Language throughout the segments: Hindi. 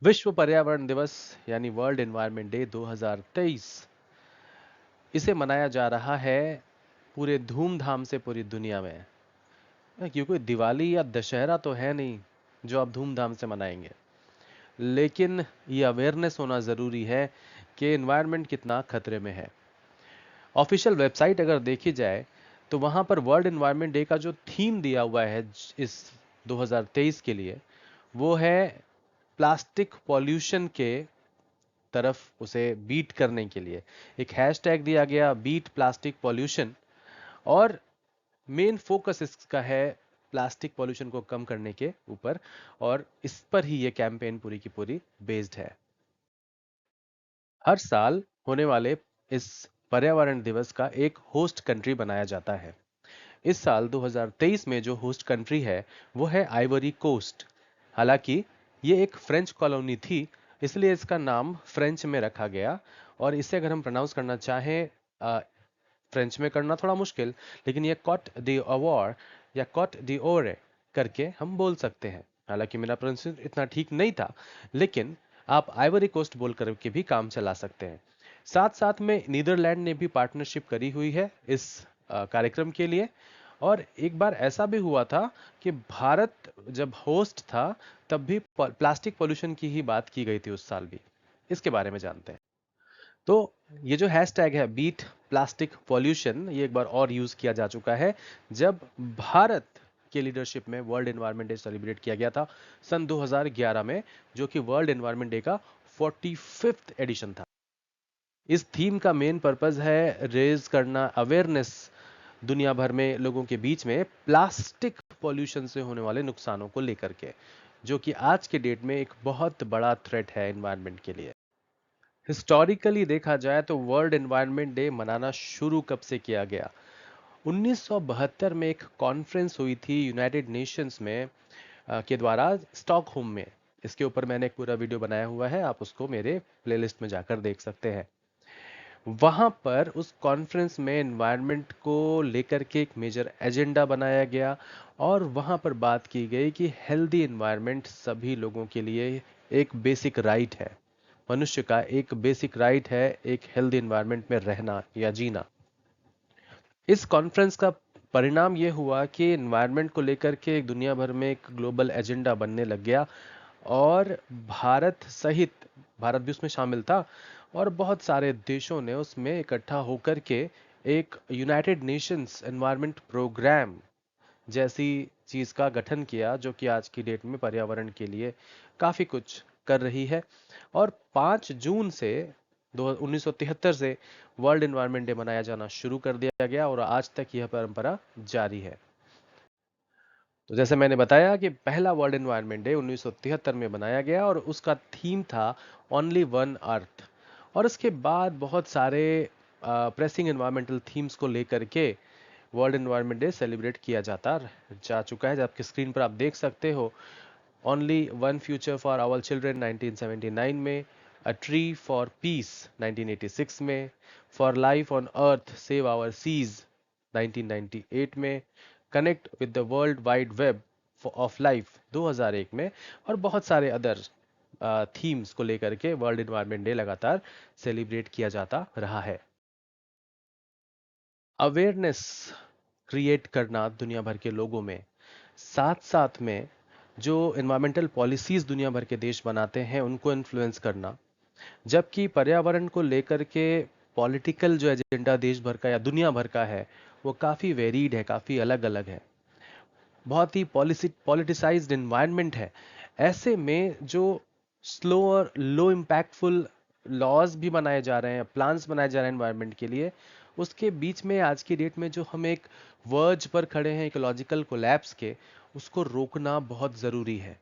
विश्व पर्यावरण दिवस यानी वर्ल्ड एनवायरनमेंट डे 2023 इसे मनाया जा रहा है पूरे धूमधाम से पूरी दुनिया में। क्योंकि दिवाली या दशहरा तो है नहीं जो आप धूमधाम से मनाएंगे, लेकिन ये अवेयरनेस होना ज़रूरी है कि एनवायरनमेंट कितना खतरे में है। ऑफिशियल वेबसाइट अगर देखी जाए तो वहाँ पर वर्ल्ड एनवायरनमेंट डे का जो थीम दिया हुआ है इस 2023 के लिए, वो है प्लास्टिक पॉल्यूशन के तरफ उसे बीट करने के लिए। एक हैशटैग दिया गया, बीट प्लास्टिक पॉल्यूशन, और मेन फोकस इसका है प्लास्टिक पॉल्यूशन को कम करने के ऊपर, और इस पर ही ये कैंपेन पूरी की पूरी बेस्ड है। हर साल होने वाले इस पर्यावरण दिवस का एक होस्ट कंट्री बनाया जाता है। इस साल 2023 में जो होस्ट कंट्री है वो है आइवरी कोस्ट। हालांकि ये एक फ्रेंच कॉलोनी थी, इसलिए इसका नाम फ्रेंच में रखा गया, और इसे अगर हम प्रोनाउंस करना चाहें फ्रेंच में करना थोड़ा मुश्किल, लेकिन ये कॉट डी अवॉर या कॉट डी ओरे करके हम बोल सकते हैं। हालांकि मेरा प्रोनाउंसिएशन इतना ठीक नहीं था, लेकिन आप आइवरी कोस्ट बोल करके भी काम चला सकते हैं। साथ साथ में नीदरलैंड ने भी पार्टनरशिप करी हुई है इस कार्यक्रम के लिए। और एक बार ऐसा भी हुआ था कि भारत जब होस्ट था तब भी प्लास्टिक पोल्यूशन की ही बात की गई थी उस साल भी। इसके बारे में जानते हैं। तो ये जो हैशटैग है बीट प्लास्टिक पॉल्यूशन, ये एक बार और यूज किया जा चुका है जब भारत के लीडरशिप में वर्ल्ड एनवायरनमेंट डे सेलिब्रेट किया गया था सन 2011 में, जो कि वर्ल्ड एनवायरनमेंट डे का 45th एडिशन था। इस थीम का मेन पर्पस है रेज करना अवेयरनेस दुनिया भर में लोगों के बीच में प्लास्टिक पॉल्यूशन से होने वाले नुकसानों को लेकर के, जो कि आज के डेट में एक बहुत बड़ा थ्रेट है एनवायरनमेंट के लिए। हिस्टोरिकली देखा जाए तो वर्ल्ड एनवायरनमेंट डे मनाना शुरू कब से किया गया? 1972 में एक कॉन्फ्रेंस हुई थी यूनाइटेड नेशंस में के द्वारा स्टॉकहोम में। इसके ऊपर मैंने एक पूरा वीडियो बनाया हुआ है, आप उसको मेरे प्लेलिस्ट में जाकर देख सकते हैं। वहां पर उस कॉन्फ्रेंस में एनवायरनमेंट को लेकर के एक मेजर एजेंडा बनाया गया, और वहां पर बात की गई कि हेल्दी एनवायरनमेंट सभी लोगों के लिए एक बेसिक राइट है। मनुष्य का एक बेसिक राइट है एक हेल्दी एनवायरनमेंट में रहना या जीना। इस कॉन्फ्रेंस का परिणाम यह हुआ कि एनवायरनमेंट को लेकर के दुनिया भर में एक ग्लोबल एजेंडा बनने लग गया, और भारत सहित, भारत भी उसमें शामिल था, और बहुत सारे देशों ने उसमें इकट्ठा होकर के एक यूनाइटेड नेशंस एनवायरनमेंट प्रोग्राम जैसी चीज का गठन किया, जो कि आज की डेट में पर्यावरण के लिए काफी कुछ कर रही है। और 5 जून से 1973 से वर्ल्ड एनवायरनमेंट डे मनाया जाना शुरू कर दिया गया, और आज तक यह परंपरा जारी है। तो जैसे मैंने बताया कि पहला वर्ल्ड एनवायरनमेंट डे 1973 में बनाया गया, और उसका थीम था ओनली वन अर्थ। और उसके बाद बहुत सारे प्रेसिंग एनवायरमेंटल थीम्स को लेकर के वर्ल्ड एनवायरनमेंट डे सेलिब्रेट किया जा चुका है। आपकी स्क्रीन पर आप देख सकते हो, only one future for our children 1979 में, अ ट्री फॉर पीस 1986 में, for life on earth save our seas 1998 में, connect with the world wide web of life 2001 में, और बहुत सारे अदर थीम्स को लेकर के वर्ल्ड एनवायरनमेंट डे लगातार सेलिब्रेट किया जाता रहा है। अवेयरनेस क्रिएट करना दुनिया भर के लोगों में, साथ साथ में जो एनवायरमेंटल पॉलिसीज दुनिया भर के देश बनाते हैं उनको इन्फ्लुएंस करना, जबकि पर्यावरण को लेकर के पॉलिटिकल जो एजेंडा देश भर का या दुनिया भर का है वो काफ़ी वेरीड है, काफ़ी अलग अलग है, बहुत ही पॉलिटिसाइज्ड एनवायरनमेंट है। ऐसे में जो स्लो और लो इम्पैक्टफुल लॉज भी बनाए जा रहे हैं, प्लान्स बनाए जा रहे हैं एनवायरनमेंट के लिए, उसके बीच में आज की डेट में जो हम एक वर्ज पर खड़े हैं इकोलॉजिकल कोलैप्स के, उसको रोकना बहुत ज़रूरी है।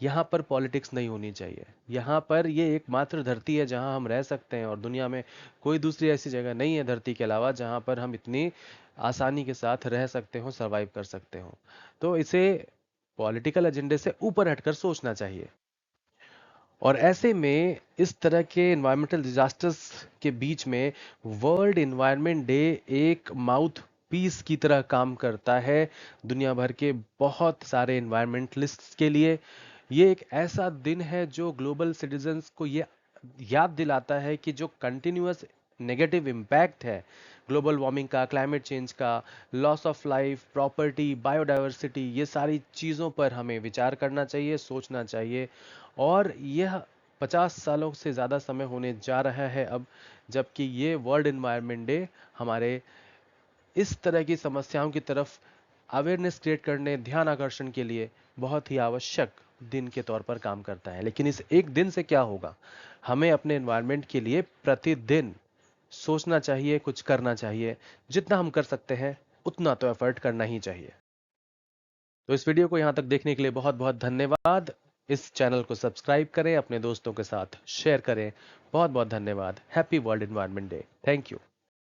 यहाँ पर पॉलिटिक्स नहीं होनी चाहिए। यहाँ पर ये एकमात्र धरती है जहाँ हम रह सकते हैं, और दुनिया में कोई दूसरी ऐसी जगह नहीं है धरती के अलावा जहाँ पर हम इतनी आसानी के साथ रह सकते हो, सरवाइव कर सकते हो। तो इसे पॉलिटिकल एजेंडे से ऊपर हटकर सोचना चाहिए। और ऐसे में इस तरह के एनवायरमेंटल डिजास्टर्स के बीच में वर्ल्ड एनवायरनमेंट डे एक माउथ पीस की तरह काम करता है दुनिया भर के बहुत सारे एनवायरमेंटलिस्ट्स के लिए, ये एक ऐसा दिन है जो ग्लोबल सिटीजन्स को ये याद दिलाता है कि जो कंटिन्यूअस नेगेटिव इम्पैक्ट है ग्लोबल वार्मिंग का, क्लाइमेट चेंज का, loss of life, property, biodiversity, ये सारी चीज़ों पर हमें विचार करना चाहिए, सोचना चाहिए। और यह 50 सालों से ज़्यादा समय होने जा रहा है अब, जबकि ये वर्ल्ड इन्वायरमेंट डे हमारे इस तरह की समस्याओं की तरफ अवेयरनेस क्रिएट करने, ध्यान आकर्षण के लिए बहुत ही आवश्यक दिन के तौर पर काम करता है। लेकिन इस एक दिन से क्या होगा? हमें अपने एनवायरनमेंट के लिए प्रतिदिन सोचना चाहिए, कुछ करना चाहिए। जितना हम कर सकते हैं उतना तो एफर्ट करना ही चाहिए। तो इस वीडियो को यहाँ तक देखने के लिए बहुत बहुत धन्यवाद। इस चैनल को सब्सक्राइब करें, अपने दोस्तों के साथ शेयर करें। बहुत बहुत धन्यवाद। Happy world environment day. Thank you.